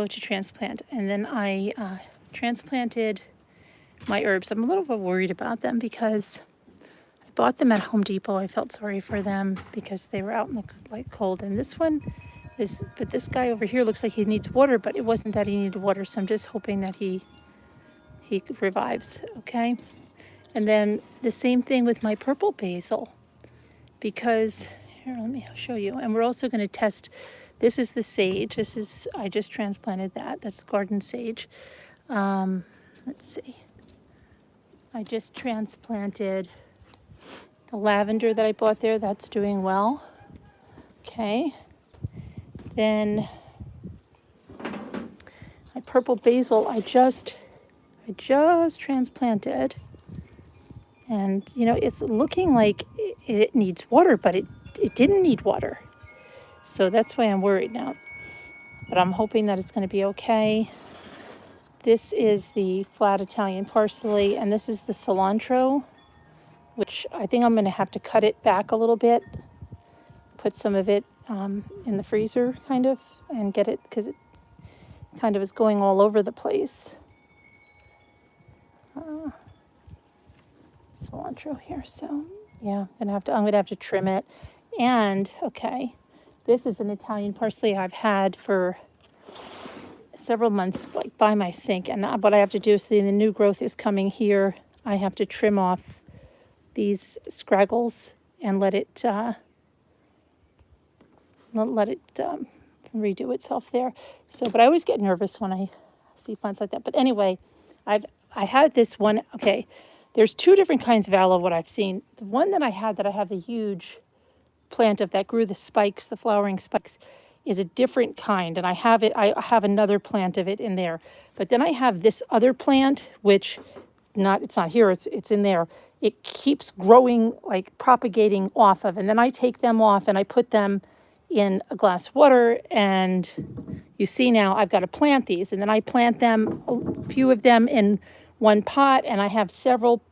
aloe to transplant. And then I transplanted my herbs. I'm a little bit worried about them because I bought them at Home Depot. I felt sorry for them because they were out in the cold. And this one is, but this guy over here looks like he needs water, but it wasn't that he needed water. So I'm just hoping that he revives, okay? And then the same thing with my purple basil, because here, let me show you. And we're also going to test, this is the sage. This is, I just transplanted that. That's garden sage. Let's see. I just transplanted the lavender that I bought there. That's doing well. Okay. Then my purple basil, I just transplanted. And, you know, it's looking like it needs water, but it didn't need water. So that's why I'm worried now. But I'm hoping that it's going to be okay. This is the flat Italian parsley, and this is the cilantro, which I think I'm going to have to cut it back a little bit, put some of it in the freezer, kind of, and get it, because it kind of is going all over the place. Cilantro here, so yeah, I'm gonna have to trim it. And okay, this is an Italian parsley I've had for several months, like by my sink, and what I have to do is, the new growth is coming here. I have to trim off these scraggles and let it redo itself there. So, but I always get nervous when I see plants like that. But anyway, I had this one. Okay, there's two different kinds of aloe. What I've seen, the one that I have a huge plant of that grew the spikes, the flowering spikes, is a different kind, and I have it. I have another plant of it in there. But then I have this other plant, which it's not here. It's in there. It keeps growing, like propagating off of, and then I take them off and I put them in a glass of water, and you see now I've got to plant these, and then I plant them, a few of them in one pot, and I have several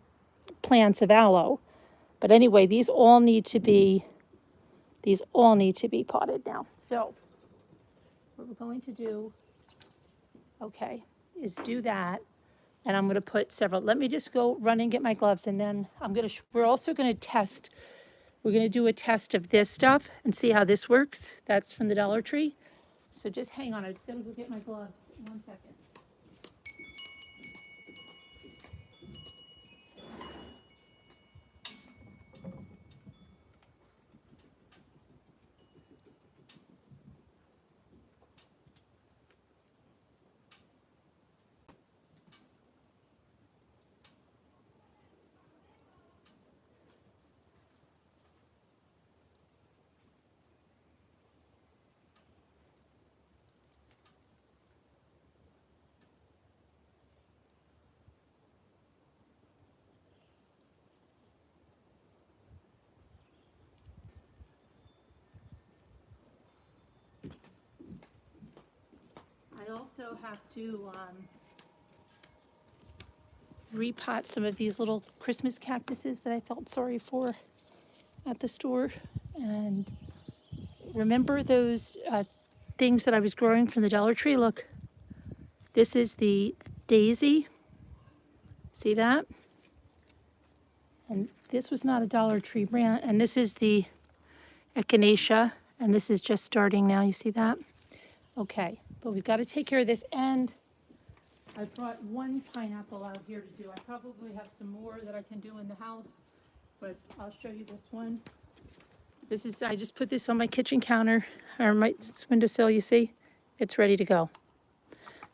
plants of aloe. But anyway, these all need to be potted now. So what we're going to do, okay, is do that, and I'm going to put several. Let me just go run and get my gloves, and then we're also going to test. We're going to do a test of this stuff and see how this works. That's from the Dollar Tree. So just hang on. I just got to go get my gloves. 1 second. I also have to repot some of these little Christmas cactuses that I felt sorry for at the store. And remember those things that I was growing from the Dollar Tree? Look, this is the daisy. See that? And this was not a Dollar Tree brand. And this is the echinacea, and this is just starting now. You see that? Okay, but we've got to take care of this. And I brought one pineapple out here to do. I probably have some more that I can do in the house, but I'll show you this one. This is, I just put this on my kitchen counter, or my windowsill, you see? It's ready to go.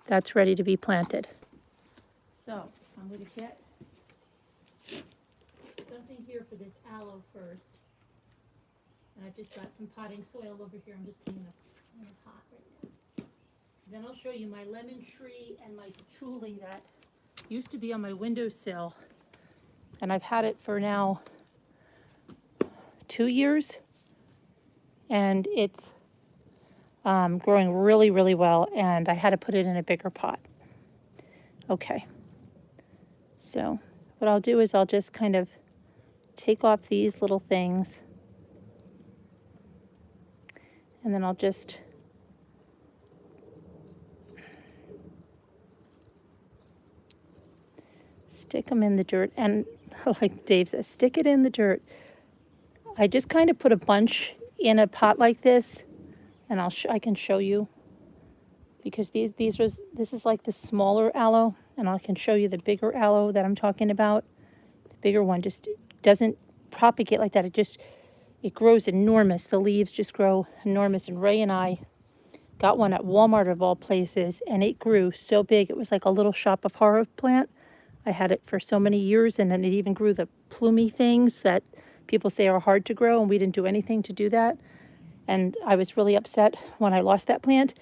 That's ready to be planted. So I'm going to get something here for this aloe first. And I've just got some potting soil over here. I'm just putting in a pot right now. Then I'll show you my lemon tree and my patchouli that used to be on my windowsill. And I've had it for now 2 years. And it's growing really, really well. And I had to put it in a bigger pot. Okay. So what I'll do is I'll just kind of take off these little things. And then I'll just Stick them in the dirt, and like Dave says, stick it in the dirt. I just kind of put a bunch in a pot like this, and I can show you, because this is like the smaller aloe, and I can show you the bigger aloe that I'm talking about. The bigger one just doesn't propagate like that. It grows enormous. The leaves just grow enormous. And Ray and I got one at Walmart of all places, and it grew so big. It was like a little shop of horror plant. I had it for so many years, and then it even grew the plumy things that people say are hard to grow, and we didn't do anything to do that. And I was really upset when I lost that plant.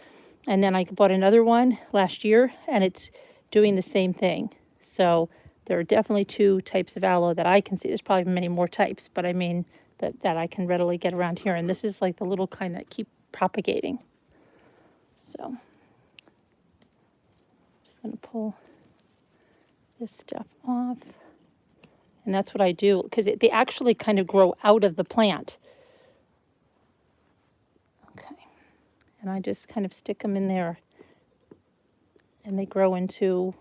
And then I bought another one last year, and it's doing the same thing. So there are definitely two types of aloe that I can see. There's probably many more types, but I mean that I can readily get around here. And this is like the little kind that keep propagating. So just going to pull this stuff off. And that's what I do, because they actually kind of grow out of the plant. Okay. And I just kind of stick them in there, and they grow into,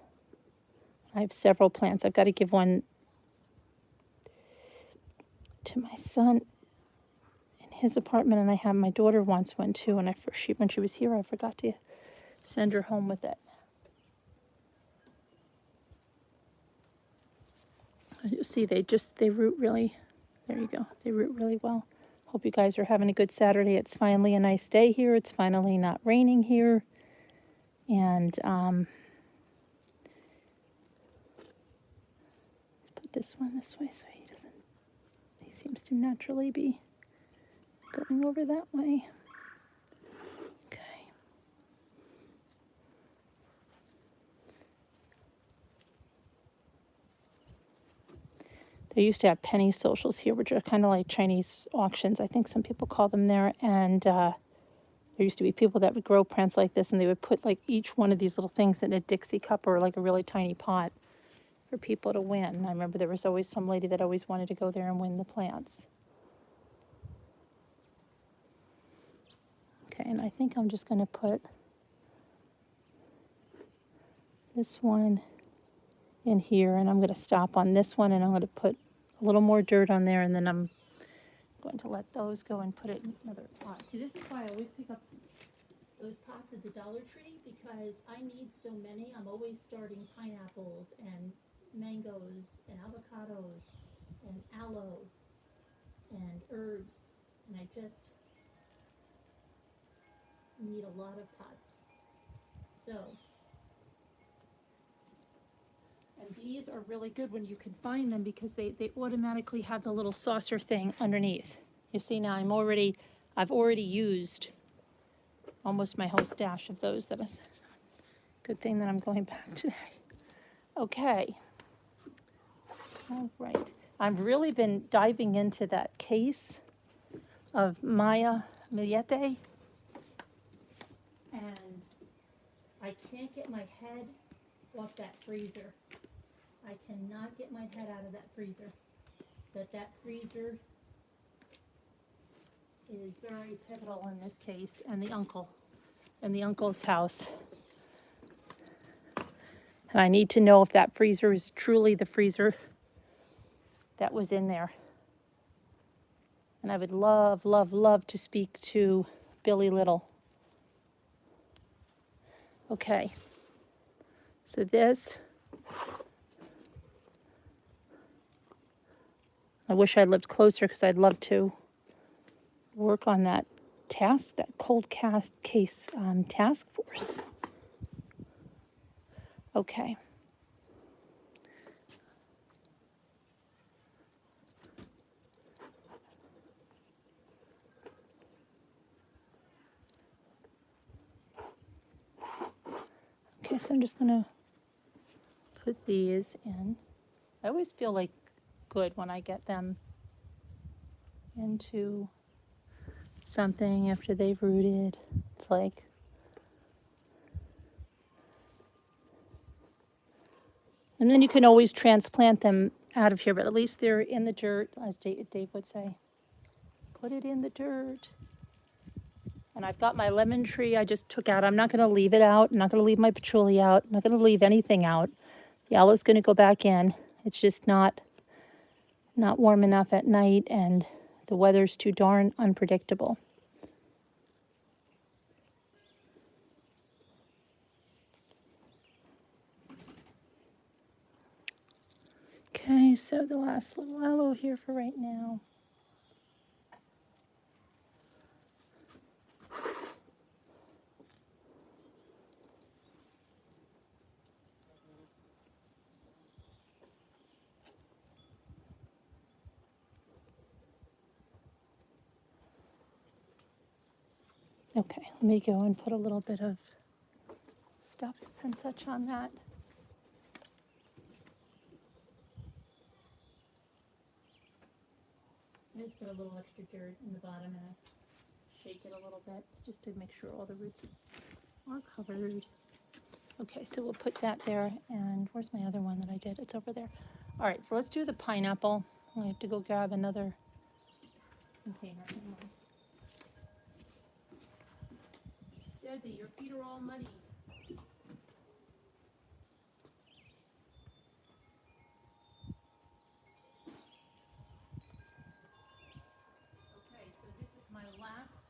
I have several plants. I've got to give one to my son in his apartment, and I have my daughter wants one too, and when she was here, I forgot to send her home with it. You see, they root really, there you go, they root really well. Hope you guys are having a good Saturday. It's finally a nice day here. It's finally not raining here. And let's put this one this way so he seems to naturally be going over that way. Okay. They used to have penny socials here, which are kind of like Chinese auctions. I think some people call them there. And there used to be people that would grow plants like this, and they would put like each one of these little things in a Dixie cup or like a really tiny pot for people to win. And I remember there was always some lady that always wanted to go there and win the plants. Okay, and I think I'm just going to put this one in here, and I'm going to stop on this one, and I'm going to put a little more dirt on there, and then I'm going to let those go and put it in another pot. See, this is why I always pick up those pots at the Dollar Tree, because I need so many. I'm always starting pineapples and mangoes and avocados and aloe and herbs, and I just need a lot of pots. So, and these are really good when you can find them, because they automatically have the little saucer thing underneath. You see, now I've already used almost my whole stash of those. That is good thing that I'm going back today. Okay. All right. I've really been diving into that case of Maya Millete, and I can't get my head off that freezer. I cannot get my head out of that freezer. That freezer is very pivotal in this case, and the uncle's house. And I need to know if that freezer is truly the freezer that was in there. And I would love, love, love to speak to Billy Little. Okay. So this, I wish I lived closer, because I'd love to work on that task, that cold case task force. Okay. Okay, so I'm just gonna put these in. I always feel like good when I get them into something after they've rooted. It's like, and then you can always transplant them out of here, but at least they're in the dirt, as Dave would say. Put it in the dirt. And I've got my lemon tree I just took out. I'm not going to leave it out. I'm not going to leave my patchouli out. I'm not going to leave anything out. The aloe's going to go back in. It's just not warm enough at night, and the weather's too darn unpredictable. Okay, so the last little aloe here for right now. Okay, let me go and put a little bit of stuff and such on that. I just put a little extra dirt in the bottom and I shake it a little bit just to make sure all the roots are covered. Okay, so we'll put that there, and where's my other one that I did? It's over there. All right, so let's do the pineapple. I have to go grab another container. Desi, your feet are all muddy. Okay, so this is my last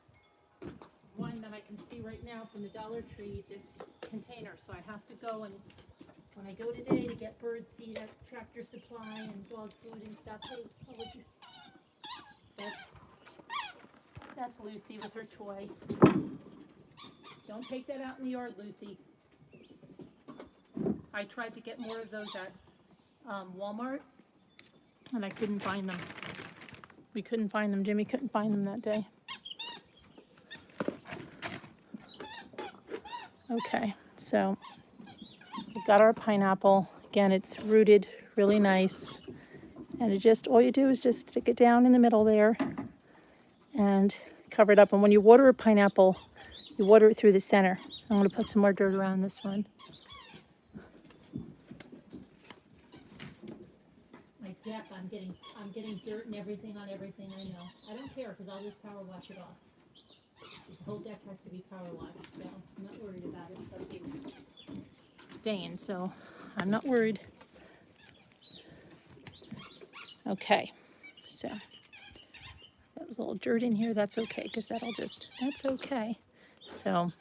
one that I can see right now from the Dollar Tree, this container. So I have to go, and when I go today to get bird seed at Tractor Supply and dog food and stuff, hey, what would you? That's Lucy with her toy. Don't take that out in the yard, Lucy. I tried to get more of those at Walmart, and I couldn't find them. We couldn't find them. Jimmy couldn't find them that day. Okay, so we've got our pineapple. Again, it's rooted really nice. And it just, all you do is just stick it down in the middle there and cover it up. And when you water a pineapple, you water it through the center. I'm going to put some more dirt around this one. My deck, I'm getting dirt and everything on everything, I know. I don't care because I'll just power wash it off. The whole deck has to be power washed, so I'm not worried about it. It's okay. Staying, so I'm not worried. Okay, so that was a little dirt in here. That's okay, because that's okay. So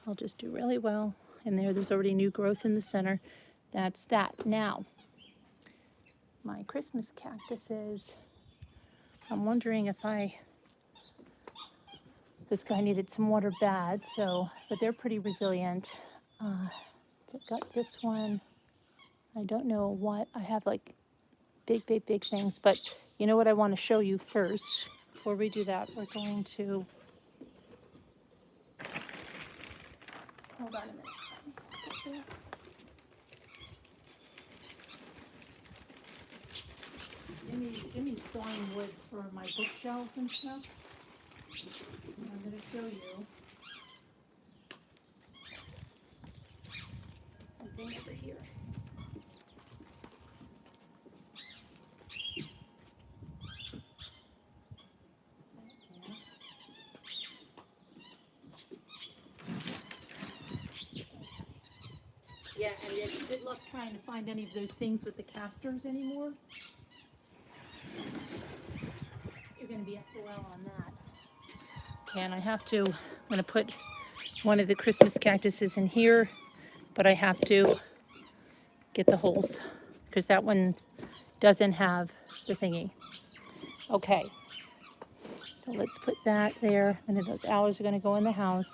I'll just do really well in there. There's already new growth in the center. That's that. Now, my Christmas cactuses, I'm wondering if this guy needed some water bad, but they're pretty resilient. So I've got this one. I don't know what, I have like big things, but you know what I want to show you first. Before we do that, we're going to, hold on a minute. Jimmy's sawing wood for my bookshelves and stuff. And I'm going to show you something over here. Yeah, and it's good luck trying to find any of those things with the casters anymore. You're going to be SOL on that. Okay, and I'm going to put one of the Christmas cactuses in here, but I have to get the holes because that one doesn't have the thingy. Okay, so let's put that there, and then those aloes are going to go in the house.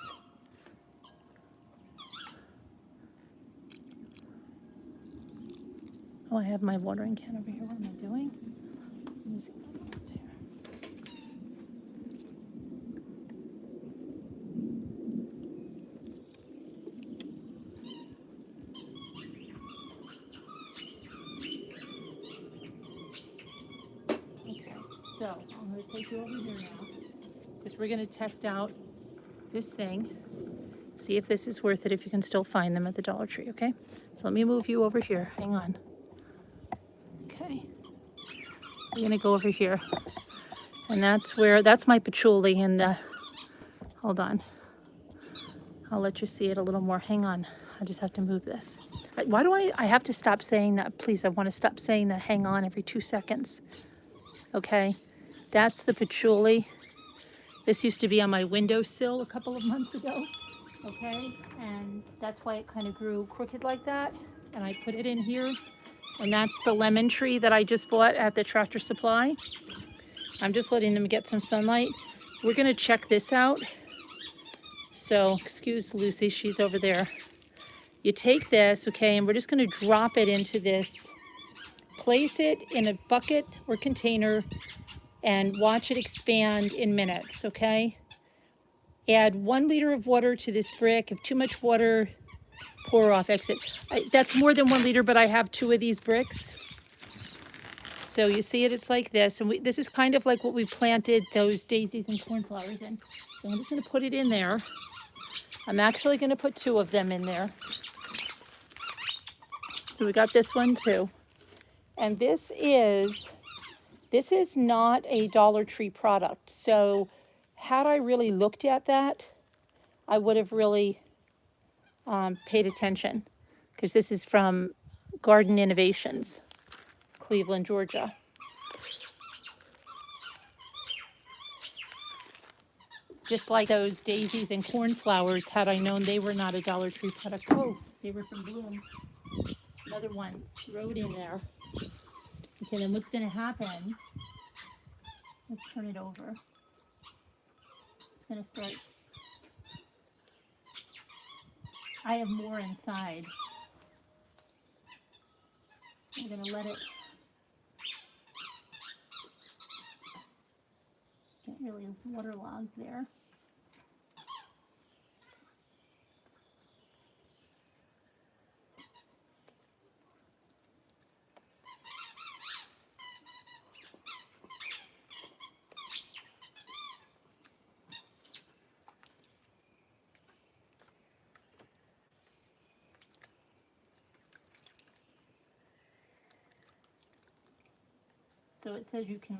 Oh, I have my watering can over here. What am I doing? I'm using my wand here. Okay, so I'm going to take you over here now because we're going to test out this thing. See if this is worth it, if you can still find them at the Dollar Tree, okay? So let me move you over here. Hang on. Okay. We're going to go over here. And that's my patchouli and hold on. I'll let you see it a little more. Hang on. I just have to move this. Why do I have to stop saying that? Please, I want to stop saying that hang on every 2 seconds. Okay. That's the patchouli. This used to be on my windowsill a couple of months ago. Okay. And that's why it kind of grew crooked like that. And I put it in here. And that's the lemon tree that I just bought at the Tractor Supply. I'm just letting them get some sunlight. We're going to check this out. So, excuse Lucy, she's over there. You take this, okay, and we're just going to drop it into this. Place it in a bucket or container and watch it expand in minutes, okay? Add 1 liter of water to this brick. If too much water, pour off exit. That's more than 1 liter, but I have 2 of these bricks. So you see it, it's like this. And this is kind of like what we planted those daisies and cornflowers in. So I'm just going to put it in there. I'm actually going to put 2 of them in there. So we got this one too. And this is not a Dollar Tree product. So had I really looked at that, I would have really paid attention, because this is from Garden Innovations, Cleveland, Georgia. Just like those daisies and cornflowers, had I known they were not a Dollar Tree product. Oh, they were from Bloom. Another one, throw it in there. Okay, then what's going to happen, let's turn it over. It's going to start. I have more inside. I'm going to let it get really waterlogged there. So it says you can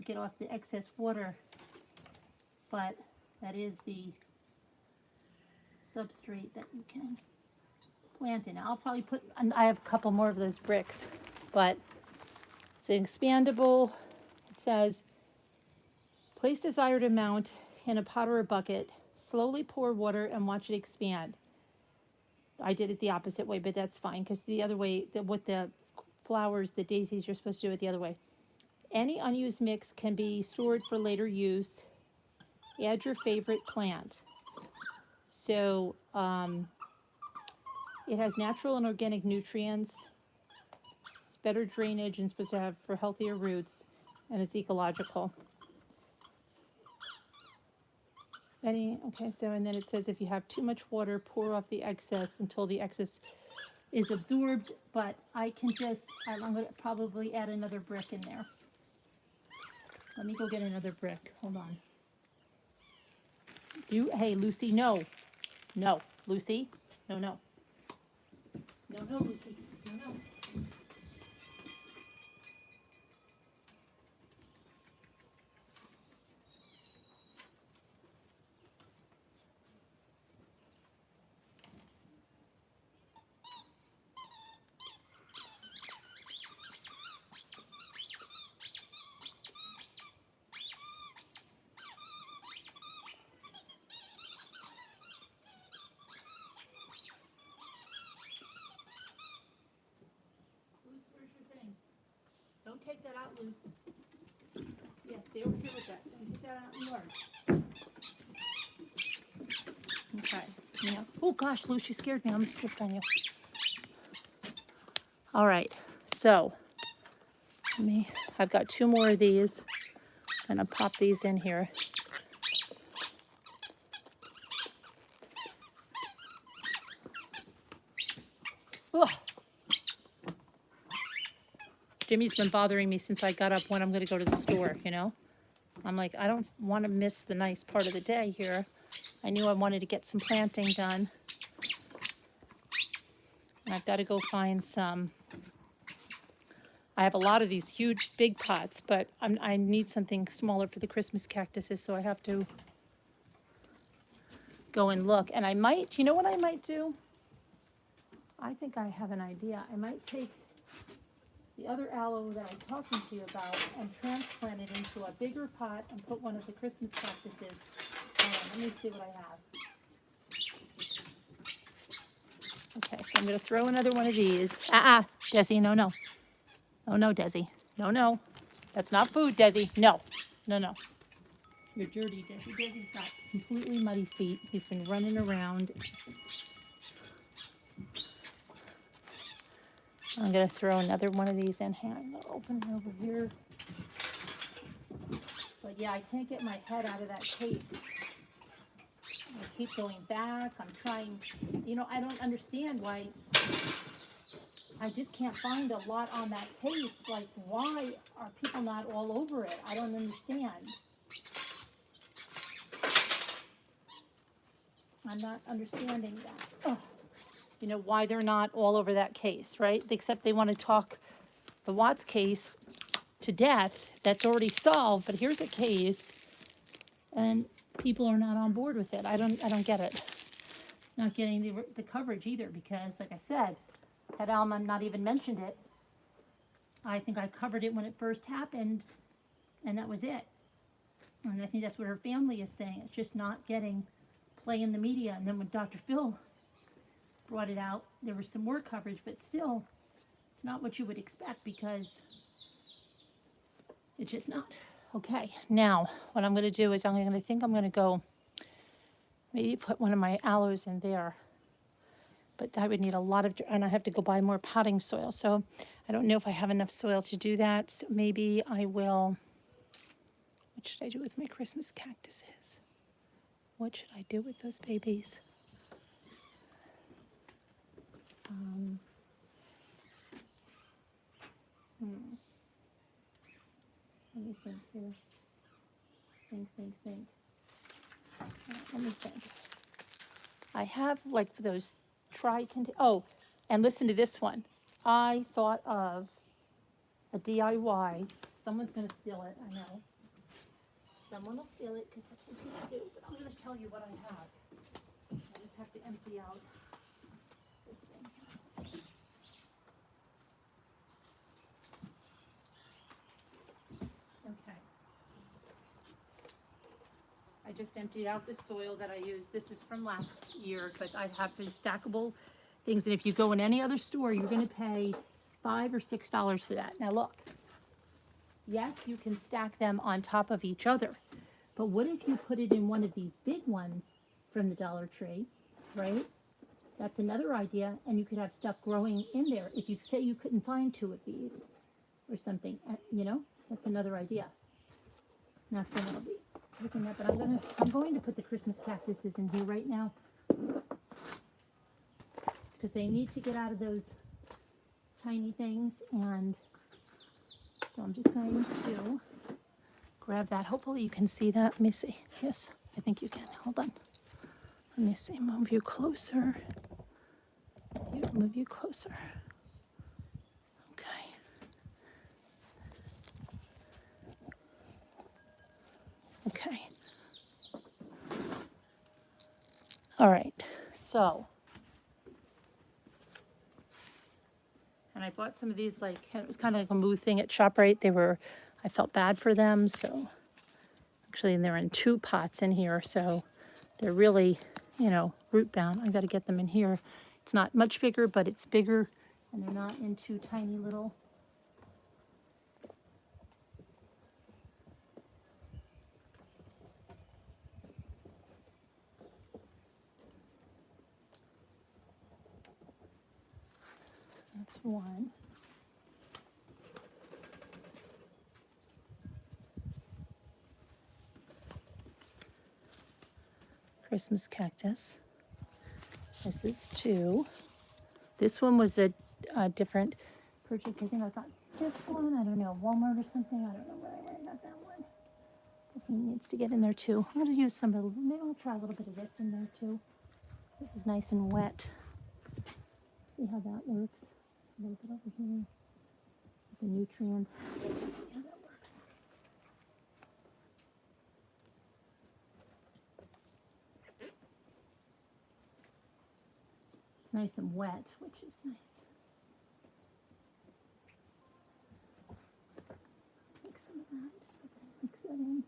get off the excess water, but that is the substrate that you can plant in. I'll probably put, I have a couple more of those bricks, but it's an expandable. It says, place desired amount in a pot or a bucket, slowly pour water and watch it expand. I did it the opposite way, but that's fine, because the other way, with the flowers, the daisies, you're supposed to do it the other way. Any unused mix can be stored for later use. Add your favorite plant. So it has natural and organic nutrients. It's better drainage and supposed to have for healthier roots, and it's ecological. Okay, so and then it says if you have too much water, pour off the excess until the excess is absorbed. But I can just, I'm going to probably add another brick in there. Let me go get another brick. Hold on. Hey, Lucy, no. No, Lucy. No, no. No, no, Lucy. No, no. Don't take that out, Luce. Yeah, stay over here with that. Don't take that out in yours. Okay. Yeah. Oh gosh, Luce, you scared me. I almost tripped on you. All right. So, I've got 2 more of these. I'm gonna pop these in here. Ugh. Jimmy's been bothering me since I got up when I'm going to go to the store, you know. I'm like, I don't want to miss the nice part of the day here. I knew I wanted to get some planting done. And I've got to go find some. I have a lot of these huge, big pots, but I need something smaller for the Christmas cactuses, so I have to go and look. And I might, you know what I might do? I think I have an idea. I might take the other aloe that I'm talking to you about and transplant it into a bigger pot and put one of the Christmas cactuses. Let me see what I have. Okay, so I'm going to throw another one of these. Desi, no, no. Oh, no, Desi. No, no. That's not food, Desi. No, no, no. You're dirty, Desi. Desi's got completely muddy feet. He's been running around. I'm going to throw another one of these in here. I'm going to open it over here. But yeah, I can't get my head out of that case. I keep going back. I'm trying, I don't understand why. I just can't find a lot on that case. Like, why are people not all over it? I don't understand. I'm not understanding that. Ugh. Why they're not all over that case, right? Except they want to talk the Watts case to death. That's already solved, but here's a case, and people are not on board with it. I don't get it. Not getting the coverage either, because, like I said, had Alma not even mentioned it, I think I covered it when it first happened, and that was it. And I think that's what her family is saying. It's just not getting play in the media. And then when Dr. Phil brought it out, there was some more coverage, but still, it's not what you would expect, because it's just not. Okay, now what I'm going to do is I'm going to go maybe put one of my aloes in there. But I would need a lot of, and I have to go buy more potting soil. So I don't know if I have enough soil to do that. So maybe I will, what should I do with my Christmas cactuses? What should I do with those babies? Let me think here. Think. Let me think. I have like those and listen to this one. I thought of a DIY. Someone's going to steal it, I know. Someone will steal it because that's what people do. But I'm going to tell you what I have. I just have to empty out this thing. Okay. I just emptied out the soil that I used. This is from last year, but I have these stackable things. And if you go in any other store, you're going to pay $5 or $6 for that. Now look. Yes, you can stack them on top of each other, but what if you put it in one of these big ones from the Dollar Tree, right? That's another idea, and you could have stuff growing in there. If you say you couldn't find two of these or something, that's another idea. Now someone will be looking at, but I'm going to put the Christmas cactuses in here right now because they need to get out of those tiny things, and so I'm just going to grab that. Hopefully you can see that. Let me see. Yes, I think you can. Hold on. Let me see. Move you closer. Here, move you closer. Okay. Okay. All right. So, and I bought some of these, like, it was kind of like a mood thing at ShopRite. I felt bad for them, so actually, and they're in 2 pots in here, so they're really, root bound. I got to get them in here. It's not much bigger, but it's bigger, and they're not in 2 tiny little. That's one. Christmas cactus. This is 2. This one was a different purchase. I think I got this one. I don't know, Walmart or something. I don't know where I got that one. He needs to get in there too. I'm going to use maybe I'll try a little bit of this in there too. This is nice and wet. See how that works. A little bit over here. The nutrients. Let's see how that works. nice and wet, which is nice. Make some of that, just mix that in.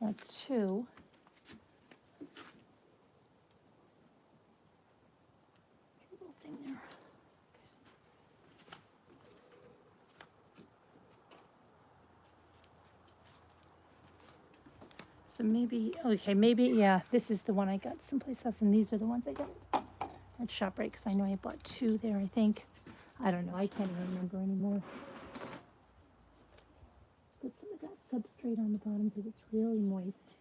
That's 2. Little thing there. So maybe, okay, maybe, yeah, this is the one I got someplace else, and these are the ones I got at ShopRite, because I know I bought 2 there, I think. I don't know, I can't even remember anymore. Put some of that substrate on the bottom because it's really moist.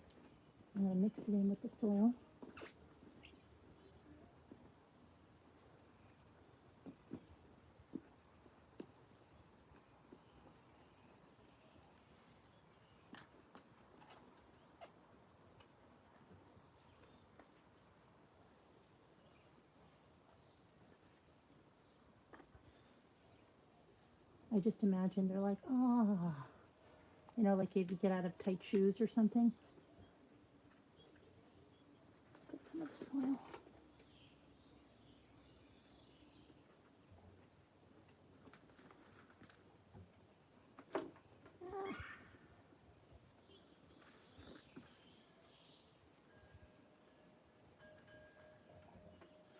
I'm going to mix it in with the soil. I just imagine they're like, oh, you know, like if you get out of tight shoes or something. Put some of the soil.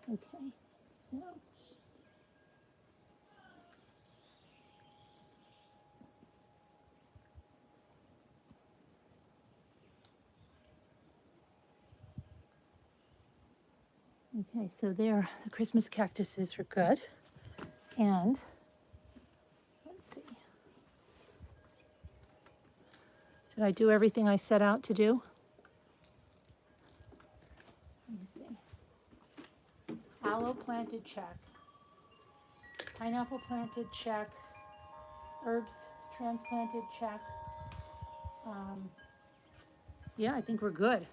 Okay, so. Okay, so there, the Christmas cactuses are good. And, let's see. Did I do everything I set out to do? Let me see. Aloe planted, check. Pineapple planted, check. Herbs transplanted, check. Yeah, I think we're good.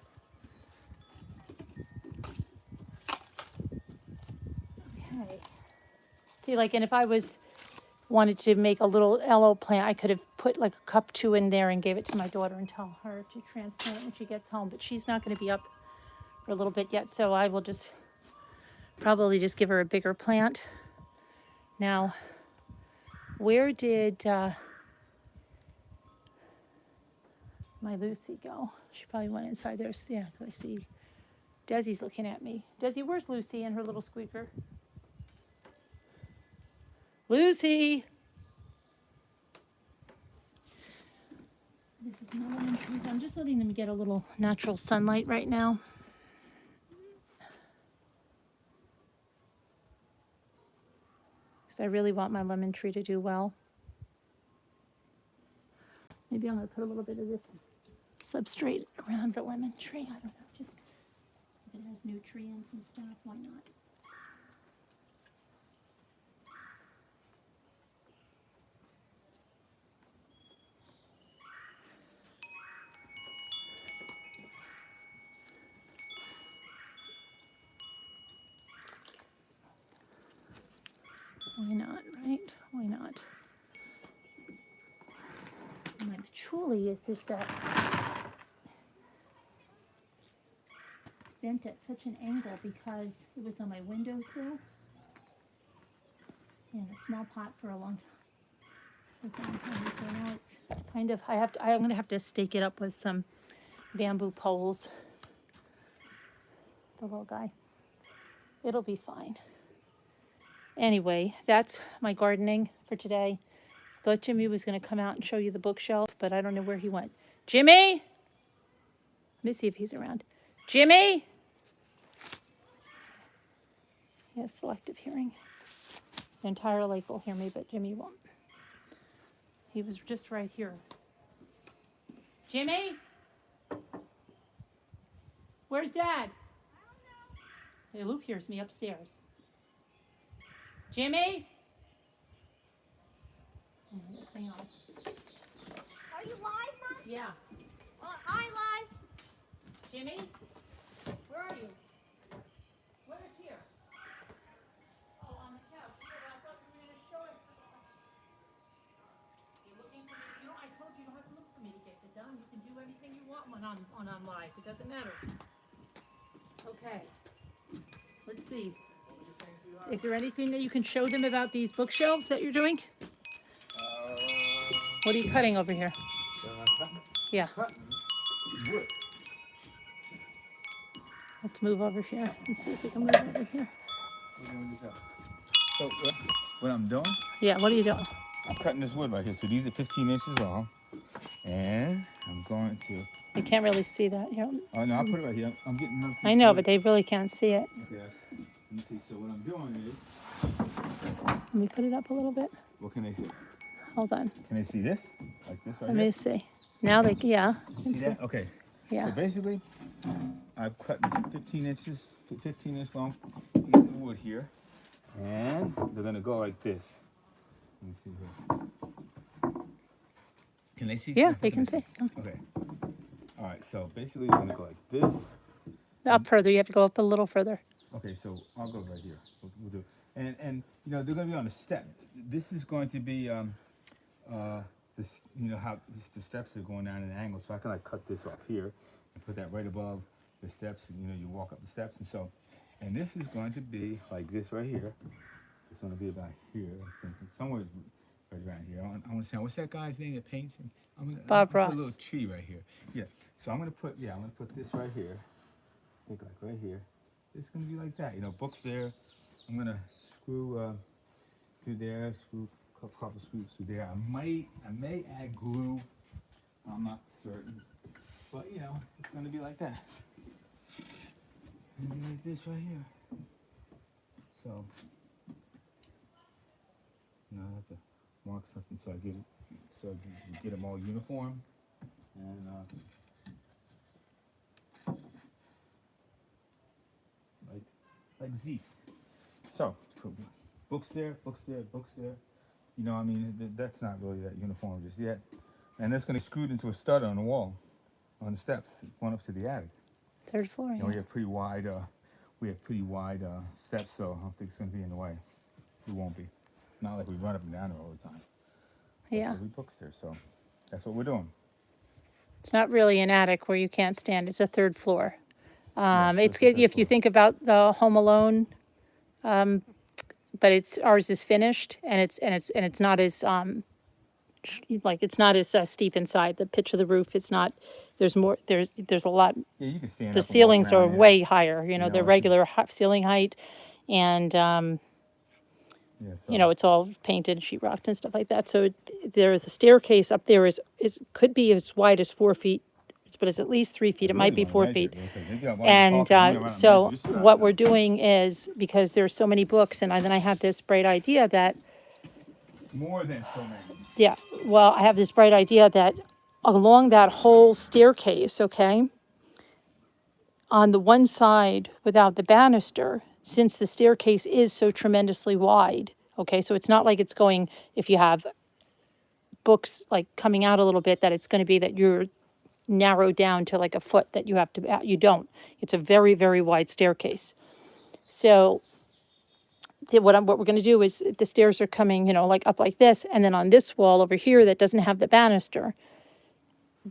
Okay. See, like, and if I wanted to make a little aloe plant, I could have put like a cup 2 in there and gave it to my daughter and tell her to transplant it when she gets home. But she's not going to be up for a little bit yet, so I will just probably just give her a bigger plant. Now, where did my Lucy go? She probably went inside there. Yeah, I see Desi's looking at me. Desi, where's Lucy and her little squeaker? Lucy! This is my lemon tree. I'm just letting them get a little natural sunlight right now. Because I really want my lemon tree to do well. Maybe I'm going to put a little bit of this substrate around the lemon tree. I don't know, just if it has nutrients and stuff, why not? Why not, right? Why not? My patchouli is just that it's bent at such an angle because it was on my windowsill in a small pot for a long time. So now it's kind of, I'm going to have to stake it up with some bamboo poles. The little guy. It'll be fine. Anyway, that's my gardening for today. Thought Jimmy was going to come out and show you the bookshelf, but I don't know where he went. Jimmy? Let me see if he's around. Jimmy? He has selective hearing. The entire lake will hear me, but Jimmy won't. He was just right here. Jimmy? Where's Dad? I don't know. Hey, Luke hears me upstairs. Jimmy? Hang on. Are you live, Mom? Yeah. Hi, live. Jimmy? Where are you? Where is here? Oh, on the couch. I thought you were going to show us. You're looking for me. You know, I told you you don't have to look for me to get it done. You can do anything you want when I'm on live. It doesn't matter. Okay. Let's see. Is there anything that you can show them about these bookshelves that you're doing? What are you cutting over here? Yeah. Wood. Let's move over here and see if we can move over here. So what I'm doing, Yeah, what are you doing? I'm cutting this wood right here. So these are 15 inches long. And I'm going to, I can't really see that here. oh no, I'll put it right here. I'm getting another piece I know, of but wood. they really can't see it. Okay, let me see. So what I'm doing is, Let me put it up a little bit. what can they see? Hold on. Can they see this? Like this right Let here? me see. Now they, yeah. I You can see see. that? Okay. Yeah. So basically, I've cut 15 inches, 15 inch long piece of wood here. And they're gonna go like this. Let me see here. Can they see? Yeah, they can see. Okay. All right, so basically they're gonna go like this. Up further. You have to go up a little further. Okay, so I'll go right here. We'll do. And you know they're gonna be on a step. This is going to be this, you know how the steps are going down at an angle. So I can like cut this off here and put that right above the steps. And you know you walk up the steps and so. And this is going to be like this right here. It's going to be about here. I think somewhere right around here. I want to say what's that guy's name that paints him? Bob Put Ross. a little tree right here. Yeah. So I'm gonna put this right here. I think like right here. It's gonna be like that. You know, books there. I'm gonna screw through there. Screw a couple screws through there. I may add glue. I'm not certain. But you know, it's gonna be like that. It's gonna be like this right here. So now I have to mark something so I get it. So you get them all uniform, and like these. So books there, books there, books there. You know, I mean, that's not really that uniform just yet. And that's going to be screwed into a stud on the wall, on the steps, going up to the attic. Third floor. You know, Yeah. we have pretty wide steps, so I don't think it's going to be in the way. It won't be. Not like we run up and down there all the time. Yeah. There'll be books there, so that's what we're doing. It's not really an attic where you can't stand. It's a third floor. Yeah, It's that's the good third if you floor. think about the Home Alone, but ours is finished and it's not as like it's not as steep inside. The pitch of the roof, it's not. There's more. There's a lot. Yeah, you can stand The up and walk ceilings are around, yeah. way higher. You know, You know, they're it's- regular ceiling height, and Yeah, you know, it's all painted and sheetrocked and stuff like that. So there is a staircase up there is could be as wide as 4 feet, but it's at least 3 feet. It might be 4 feet. And so what we're doing is, because there's so many books, and then I have this bright idea that, more than so many. yeah, well, I have this bright idea that along that whole staircase, okay, on the one side without the banister, since the staircase is so tremendously wide, okay, so it's not like it's going, if you have books like coming out a little bit, that it's going to be that you're narrowed down to like a foot that you have to, you don't. It's a very, very wide staircase. So what we're going to do is the stairs are coming, you know, like up like this, and then on this wall over here that doesn't have the banister,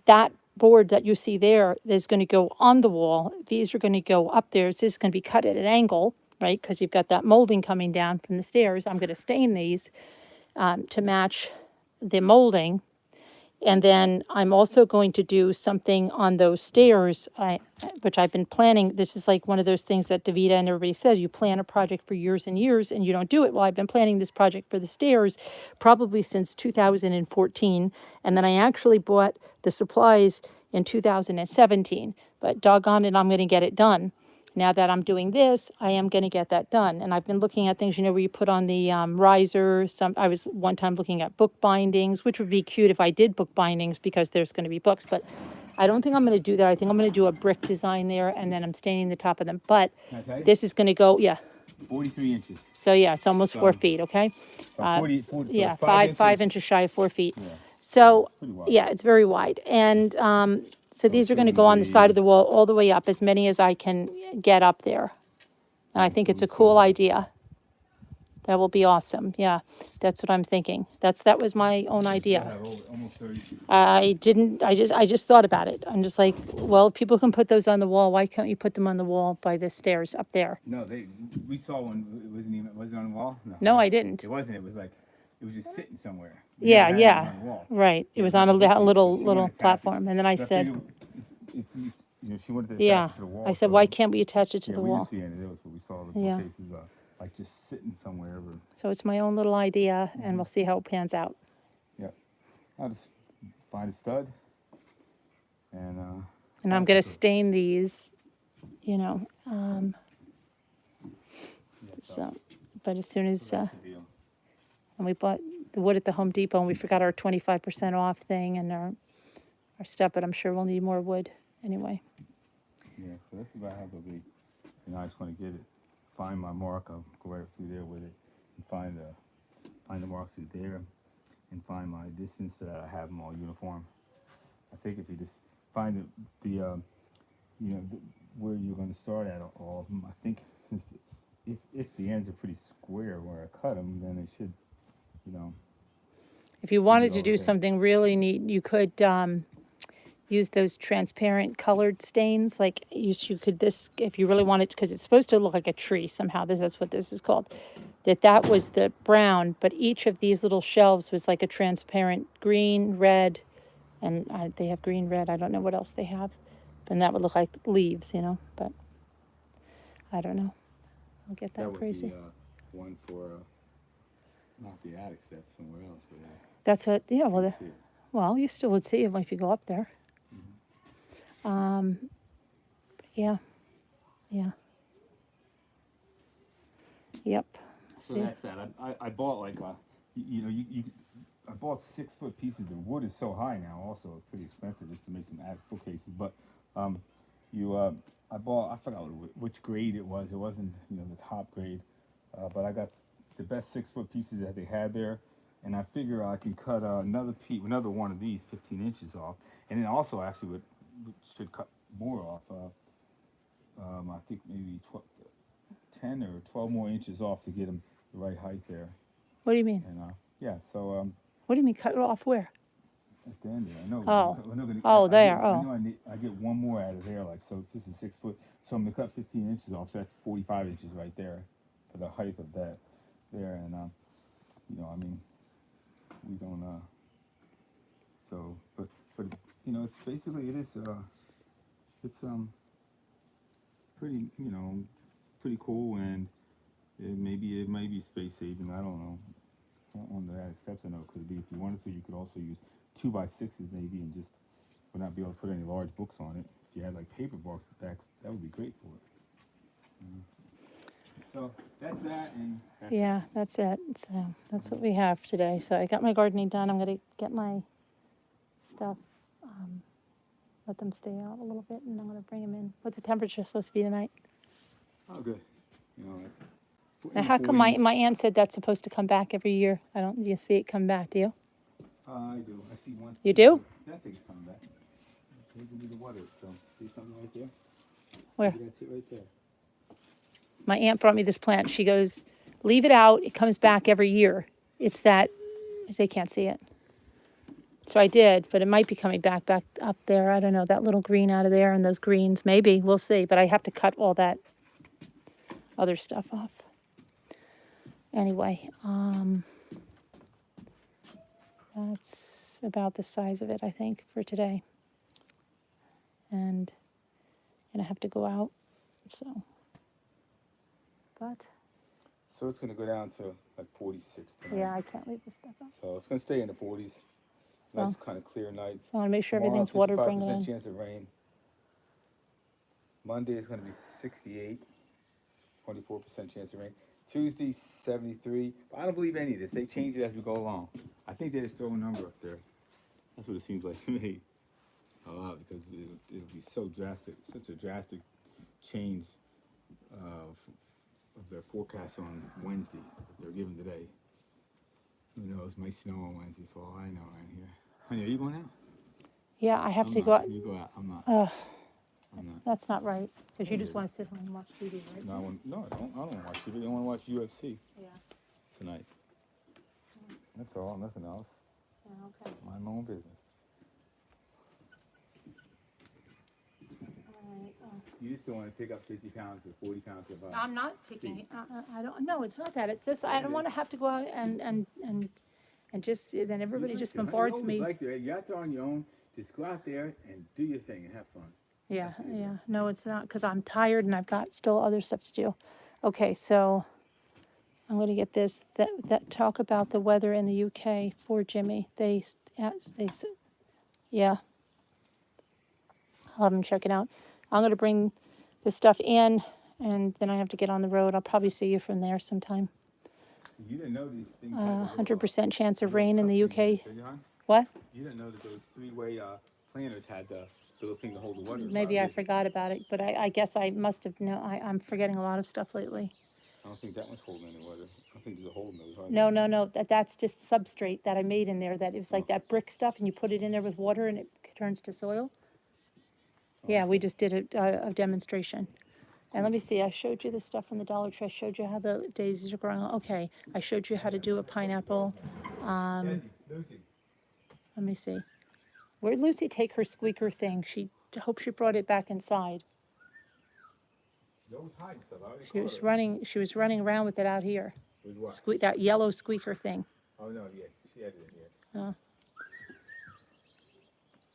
that board that you see there is going to go on the wall. These are going to go up there. This is going to be cut at an angle, right? Because you've got that molding coming down from the stairs. I'm going to stain these to match the molding. And then I'm also going to do something on those stairs, which I've been planning. This is like one of those things that Davida and everybody says, you plan a project for years and years and you don't do it. Well, I've been planning this project for the stairs probably since 2014. And then I actually bought the supplies in 2017. But doggone it, I'm going to get it done. Now that I'm doing this, I am going to get that done. And I've been looking at things, you know, where you put on the riser. I was one time looking at book bindings, which would be cute if I did book bindings because there's going to be books. But I don't think I'm going to do that. I think I'm going to do a brick design there, and then I'm staining the top of them. But Can I tell you? this is going to go, yeah. 43 inches. So, yeah, it's almost 4 So- feet, okay? 40, so Yeah, it's 5 5 inches shy of 4 feet. Yeah. So, Pretty wide. yeah, it's very wide. And so these it's are going to gonna go on the be- side of the wall all the way up, as many as I can get up there. And I think it's a cool idea. That will be awesome. Yeah, that's what I'm thinking. That was my own I idea. have almost 30. I didn't. I just thought about it. I'm just like, well, if people can put those on the wall, why can't you put them on the wall by the stairs up there? No, we saw one. It wasn't on the wall. No, right? I didn't. It wasn't. It was like it was just sitting somewhere. We Yeah, never had it yeah, on the wall. right. It Yeah, was but on a okay, so little she wanted little to attach it. platform, and then I So said, figured if she wanted to attach yeah. it to the wall. I said, so- why can't we attach it to yeah, the we wall? didn't see any of those, but we saw the Yeah. bookcases like just sitting somewhere. So it's my own little idea, and we'll see how it pans out. Yep. I'll just find a stud and. And I'm gonna stain these, you know. So, but as soon as and we bought the wood at the Home Depot, and we forgot our 25% off thing and our stuff, but I'm sure we'll need more wood anyway. Yeah, so that's about how they'll be. And I just want to get it, find my mark. I'll go right through there with it and find the marks through there and find my distance so that I have them all uniform. I think if you just find where you're going to start at all of them, I think since if the ends are pretty square where I cut them, then they should, If you wanted to all do okay. something really neat, you could use those transparent colored stains. Like you could if you really wanted, because it's supposed to look like a tree somehow. That's what this is called. That was the brown, but each of these little shelves was like a transparent green, red, and they have green, red. I don't know what else they have, and that would look like leaves, But I don't know. I'll get that crazy. Would be one for not the attic step, somewhere else. But, That's what. Yeah. Well, you can see it. well, you still would see it if you go up there. Yeah. Yeah. Yep. So See. that's that. I bought like I bought 6 foot pieces. The wood is so high now. Also, it's pretty expensive just to make some attic bookcases. But I bought, I forgot which grade it was. It wasn't the top grade, but I got the best 6 foot pieces that they had there, and I figure I can cut another one of these 15 inches off, and then also actually should cut more off. I think maybe 10 or 12 more inches off to get them the right height there. What do you mean? And yeah, so What do you mean cut it off where? at the end there, I know. Oh. we're not gonna- Oh, I there, get- oh. I know I get one more out of there, like so. This is 6 foot, so I'm gonna cut 15 inches off. So that's 45 inches right there for the height of that there, and I mean, we don't. So, but it's basically it is it's pretty pretty cool, and it might be space saving. I don't know. On the attic steps, I know it could be. If you wanted to, you could also use 2x6s maybe, and just would not be able to put any large books on it. If you had like paper box backs, that would be great for it. So that's that, and Yeah, that's it. So that's what we have today. So I got my gardening done. I'm gonna get my stuff, let them stay out a little bit, and I'm gonna bring them in. What's the temperature supposed to be tonight? oh good, like Now, how come my aunt said that's supposed to come back every year? Do you see it come back? Do you? I do. I see one. You do? That thing's coming back. Maybe we need to water it. So see something right there? Where? Maybe that's it right there. My aunt brought me this plant. She goes, leave it out. It comes back every year. It's that they can't see it. So I did, but it might be coming back up there. I don't know, that little green out of there and those greens. Maybe, we'll see. But I have to cut all that other stuff off. Anyway, that's about the size of it, I think, for today. And I'm going to have to go out, so. But, So it's gonna go down to like 46 tonight. yeah, I can't leave this stuff up. So it's gonna stay in the 40s. Nice kind of clear night. So I want to make sure Tomorrow, everything's water 55% bringing in. chance of rain. Monday is going to be 68, 24% chance of rain. Tuesday, 73. But I don't believe any of this. They change it as we go along. I think they just throw a number up there. That's what it seems like to me. Because it'll be so drastic, such a drastic change of their forecast on Wednesday that they're giving today. Who knows? Might snow on Wednesday for all I know around here. Honey, are you going out? Yeah, I have I'm to not. go out. You go out. I'm not. I'm not. That's not right, because you It just is. want to sit home and watch TV, right? No, I don't want to watch TV. I want to watch UFC. Yeah. tonight. That's all, nothing else. Okay. Mind my own business. All right. You just don't want to pick up 50 pounds or 40 pounds of I'm not picking seed. it. I don't. No, it's not that. It's just I don't want to have to go out and just then everybody just bombards me. You're out there on your own. Just go out there and do your thing and have fun. Yeah, yeah. No, it's not because I'm tired and I've got still other stuff to do. Okay, so I'm going to get this. That talk about the weather in the UK for Jimmy. Yeah. I'll have him check it out. I'm going to bring this stuff in, and then I have to get on the road. I'll probably see you from there sometime. You didn't know these things. 100% chance of rain in the UK. What? You didn't know that those three-way planters had the little thing to hold the water. Maybe I forgot about it, but I guess I must have. No, I'm forgetting a lot of stuff lately. I don't think that one's holding any water. I don't think there's a hole in those. No. That's just substrate that I made in there. That it was like that brick stuff, and you put it in there with water, and it turns to soil. Yeah, we just did a demonstration. And let me see, I showed you the stuff from the Dollar Tree. I showed you how the daisies are growing. Okay, I showed you how to do a pineapple. Lucy. Let me see. Where'd Lucy take her squeaker thing? I hope she brought it back inside. Those hiding stuff. She was running around with it out here. With what? That yellow squeaker thing. Oh, no, yeah. She had it in here.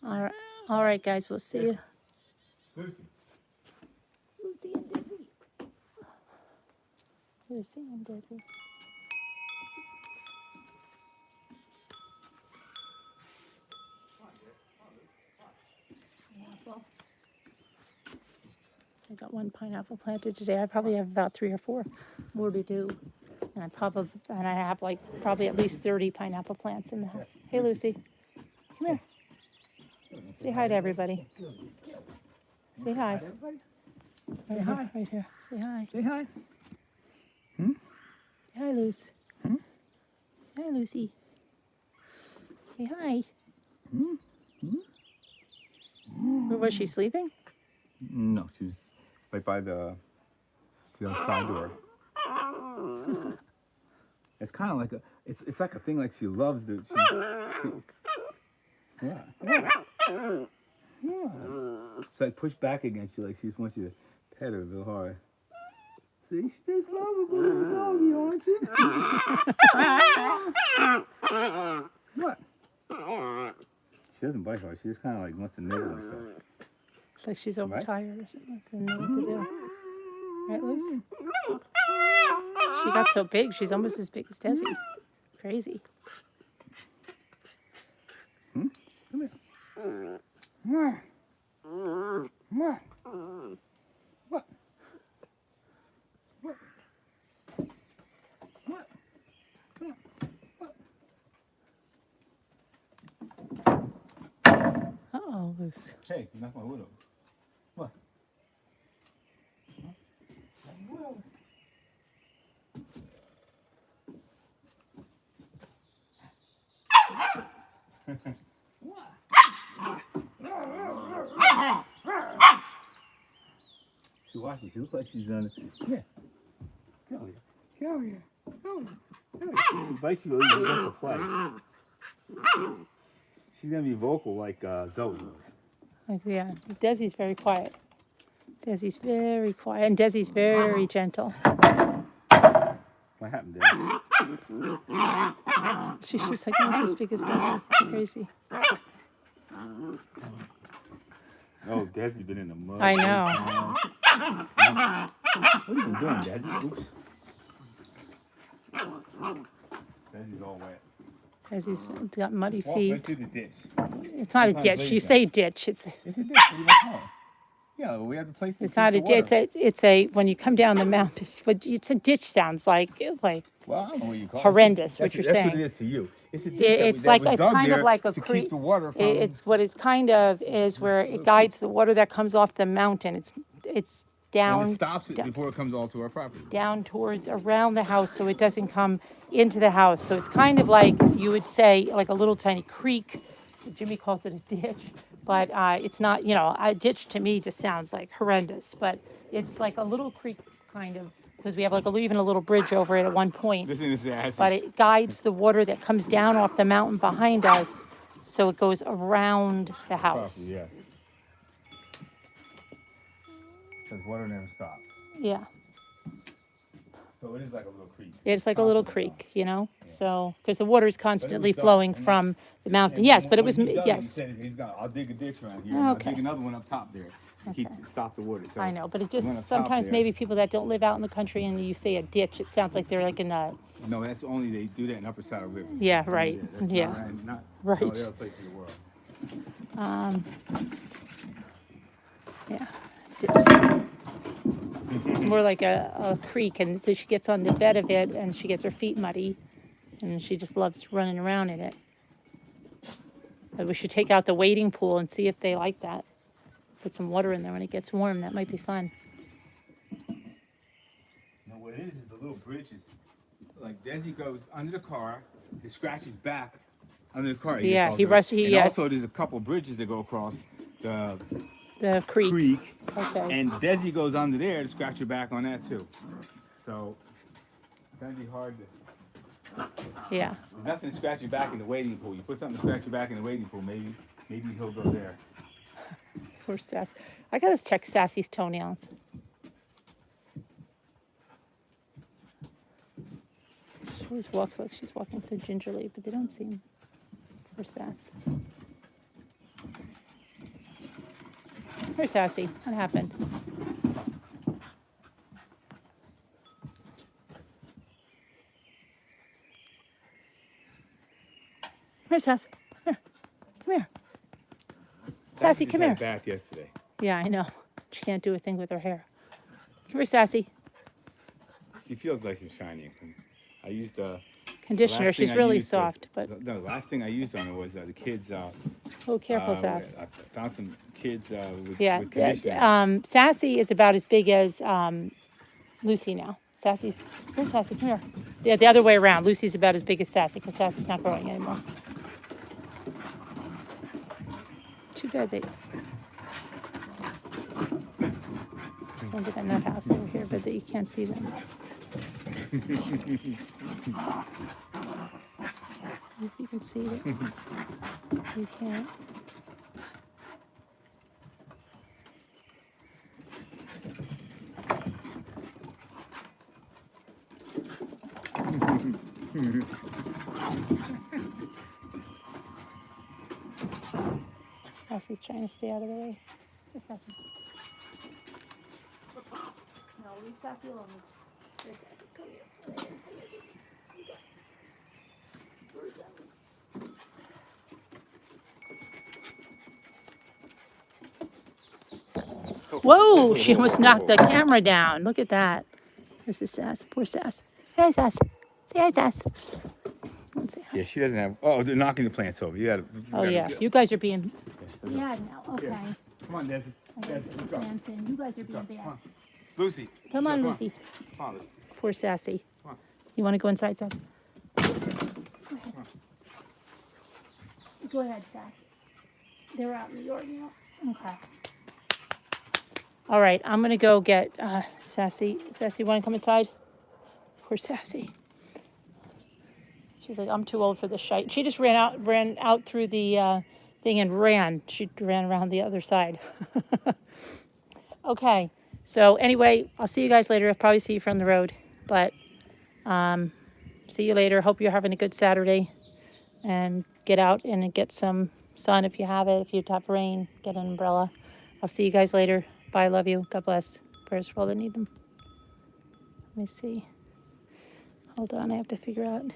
Oh. All right, guys, we'll see you. Lucy. Lucy and Dizzy. Lucy and Dizzy. I got one pineapple planted today. I probably have about 3 or 4 more to do. And I have like probably at least 30 pineapple plants in the house. Hey, Lucy. Come here. Say hi to everybody. Say hi. Say hi. Right here. Say hi. Say hi. Say hi, Luce. Say hi, Lucy. Say hi. Where was she sleeping? No, she was right by the side door. It's kind of like it's like a thing like she loves the. Yeah. It's like push back against you, like she just wants you to pet her real hard. See, she just loves a little doggy, aren't you? What? She doesn't bite hard. She just kind of like wants to nibble and stuff. It's like she's overtired or something. I don't know what to do. Right, Luce? She got so big. She's almost as big as Desi. Crazy. Come here. What? What? What? What? What? Uh-oh, Luce. Hey, you knocked my wood over. What? Whoa. She watches. She looks like she's on. Yeah. Go here. Go here. Go here. Go here. She bites you. She wants to play. She's gonna be vocal like Zoe was. Yeah, Desi's very quiet. Desi's very quiet, and Desi's very gentle. What happened there? She's just like almost as big as Desi. It's crazy. Oh, Desi's been in the mud. I know. What are you doing, Desi? Oops. Desi's all wet. Desi's got muddy Walk right feet. through the ditch. It's not a Sometimes ditch. ladies You don't. say ditch. It's It's a ditch. What do you want to call it? Yeah, we have the place to it's keep not the a ditch. water. It's a when you come down the mountain. But it's a ditch. Sounds like Well, I don't know what you call it. horrendous, what That's you're That's saying. what it is to you. It's a ditch It's that like was it's dug kind of there like a to creek. keep the water from. It's what it's kind of is where it guides the water that comes off the mountain. It's and down it stops it down- before it comes all to our property. down towards around the house so it doesn't come into the house. So it's kind of like you would say like a little tiny creek. Jimmy calls it a ditch, but it's not, a ditch to me just sounds like horrendous, but it's like a little creek kind of because we have like even a little bridge over it at one point. Listen to Sassy. But it guides the water that comes down off the mountain behind us, so it goes around the house. Yeah. Because water never stops. Yeah. So it is like a little creek. It's like a little creek, you know? So, because the water is constantly dark, flowing and from the mountain. And Yes, when- but it when was, he does, yes. He said he's got, I'll dig a ditch around here. And Okay. I'll dig another one up top there to stop the water. So I know, but it the one just, up top sometimes there- maybe people that don't live out in the country and you say a ditch, it sounds like they're like in the, No, that's only they do that in Upper Saddle River. Yeah, That's right. That's Yeah. Not Right. no other place in the world. yeah. Ditch. It's more like a creek, and so she gets on the bed of it and she gets her feet muddy, and she just loves running around in it. But we should take out the wading pool and see if they like that. Put some water in there when it gets warm. That might be fun. No, what it is the little bridges. Like Desi goes under the car, he scratches back under the car. Yeah, gets all he dirty. rushed- he- And yeah. also there's a couple bridges that go across the The creek. creek. Okay. And Desi goes under there to scratch her back on that too. So it's gonna be hard to. Yeah. There's nothing to scratch your back in the wading pool. You put something to scratch your back in the wading pool, maybe he'll go there. Poor Sass. I gotta check Sassy's toenails. She always walks like she's walking so gingerly, but they don't seem. Poor Sass. Where's Sassy? What happened? Where's Sass? Here. Come here. Sassy, just come had here. a bath yesterday. Yeah, I know. She can't do a thing with her hair. Come here, Sassy. She feels like she's shiny. I used Conditioner. last thing She's I really used was- soft, but No, the last thing I used on her was the kids. oh, careful, Sass. I found some kids with, Yeah, with conditioner. Sassy is about as big as Lucy now. Sassy's, where's Sassy? Come here. Yeah, the other way around. Lucy's about as big as Sassy because Sassy's not growing anymore. Too bad they. Sounds like a nut house over here, but that you can't see them. If you can see it, you can't. Sassy's trying to stay out of the way. Where's Sassy? No, leave Sassy alone. Where's Sassy? Come here. Come here. You go. Where's Sassy? Whoa! She almost knocked the camera down. Look at that. This is Sass. Poor Sass. Hey, Sass. Say hi, Sass. Let's say hi. Yeah, she doesn't have. Oh, they're knocking the plants over. You gotta. Oh, yeah. You guys are being bad now. Okay. Come on, Desi. Desi, let's go. Hanson, you guys are being Come bad. on. Lucy. Come on, Come Lucy. Come on, Lucy. Poor Sassy. Come on. You want to go inside, Sass? Go ahead. Go ahead, Sass. They're out in the yard now. Okay. All right, I'm going to go get Sassy. Sassy, want to come inside? Poor Sassy. She's like, I'm too old for this shite. She just ran out through the thing and ran. She ran around the other side. Okay. So anyway, I'll see you guys later. I'll probably see you from the road. But see you later. Hope you're having a good Saturday. And get out and get some sun if you have it. If you have rain, get an umbrella. I'll see you guys later. Bye. Love you. God bless. Prayers for all that need them. Let me see. Hold on. I have to figure out.